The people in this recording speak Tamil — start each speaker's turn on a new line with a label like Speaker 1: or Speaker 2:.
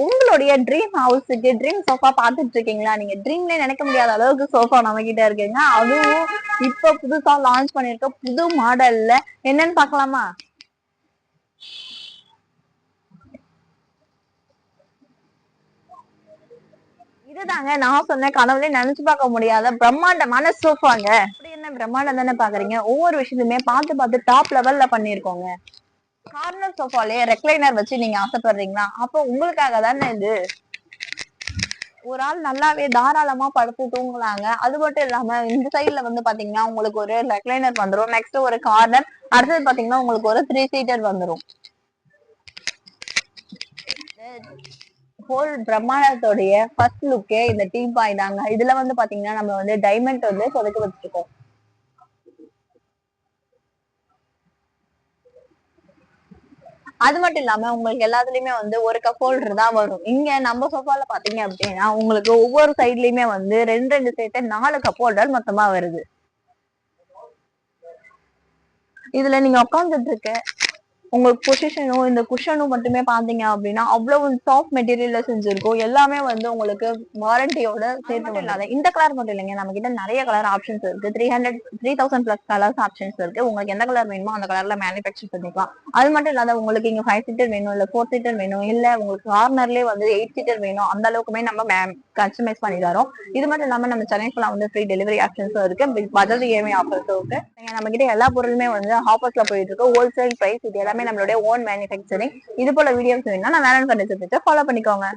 Speaker 1: உங்களுடைய ட்ரீம் ஹவுஸுக்கு ட்ரீம் சோஃபா பாத்துட்டு இருக்கீங்களா? நீங்க ட்ரீம்ல நினைக்க முடியாத அளவுக்கு சோஃபா நம்ம கிட்ட இருக்குங்க. அதுவும் இப்ப புதுசா லான்ச் பண்ணிருக்க புது மாடல்ல என்னன்னு பாக்கலாமா? இதுதாங்க நான் சொன்ன கனவுல நினைச்சு பார்க்க முடியாத பிரம்மாண்டமான சோஃபாங்க. அப்படி என்ன பிரம்மாண்டம் தானே பாக்குறீங்க? ஒவ்வொரு விஷயத்தையுமே பார்த்து பார்த்து டாப் லெவல்ல பண்ணிருக்கோங்க. கார்னர் சோஃபாலயே ரெக்லைனர் வச்சு நீங்க ஆசைப்படுறீங்களா? அப்போ உங்களுக்காக தானே இது. ஒரு ஆள் நல்லாவே தாராளமா படுத்து தூங்கலாங்க. அது மட்டும் இல்லாம இந்த சைடுல வந்து பாத்தீங்கன்னா உங்களுக்கு ஒரு ரெக்லைனர் வந்துரும். நெக்ஸ்ட் ஒரு கார்னர், அடுத்தது பாத்தீங்கன்னா உங்களுக்கு ஒரு 3 சீட்டர் வந்துரும். ஹோல் பிரம்மாண்டத்தோடைய ஃபர்ஸ்ட் லுக்கே இந்த டீ பாய் தாங்க. இதுல வந்து பாத்தீங்கன்னா நம்ம வந்து டைமண்ட் வந்து சொதுக்க வச்சிருக்கோம். அது மட்டும் இல்லாம உங்களுக்கு எல்லாத்துலயுமே வந்து ஒரு கப் ஹோல்டர் தான் வரும். இங்க நம்ம சோஃபால பாத்தீங்க அப்படின்னா உங்களுக்கு ஒவ்வொரு சைட்லயுமே வந்து 2 சேர்த்து 4 கப் ஹோல்டர் மொத்தமா வருது. இதுல நீங்க உட்கார்ந்துட்டு இருக்க உங்களுக்கு பொசிஷனும் இந்த குஷனும் மட்டுமே பாத்தீங்க அப்படின்னா அவ்வளவு சாஃப்ட் மெட்டீரியல்ல செஞ்சிருக்கும். எல்லாமே வந்து உங்களுக்கு வாரண்டியோட சேர்த்து இல்லாத இந்த கலர் மட்டும் இல்லைங்க, நம்ம கிட்ட நிறைய கலர் ஆப்ஷன்ஸ் இருக்கு. 3000 பிளஸ் கலர்ஸ் ஆப்ஷன்ஸ் இருக்கு. உங்களுக்கு எந்த கலர் வேணுமோ அந்த கலர்ல மேனுஃபேக்சர் பண்ணிக்கலாம். அது மட்டும் இல்லாத உங்களுக்கு இங்க 5 சீட்டர் வேணும், இல்ல 4 சீட்டர் வேணும், இல்ல உங்களுக்கு கார்னர்லயே வந்து 8 சீட்டர் வேணும், அந்த அளவுக்குமே நம்ம கஸ்டமைஸ் பண்ணி தரோம். இது மட்டும் இல்லாம நம்ம சென்னை ஃபுல்லா வந்து ஃப்ரீ டெலிவரி ஆப்ஷன்ஸும் இருக்கு. பஜாஜ் இஎம்ஐ ஆஃபர்ஸும் இருக்கு. நம்ம கிட்ட எல்லா பொருளுமே வந்து ஆஃபர்ஸ்ல போயிட்டு இருக்கு. ஹோல்சேல் பிரைஸ் இது எல்லாமே நம்மளுடைய ஓன் மேனுஃபேக்சரிங். இது போல வீடியோஸ் வேணும்னா நான் வேலன் ஃபர்னிச்சர் ஃபாலோ பண்ணிக்கோங்க.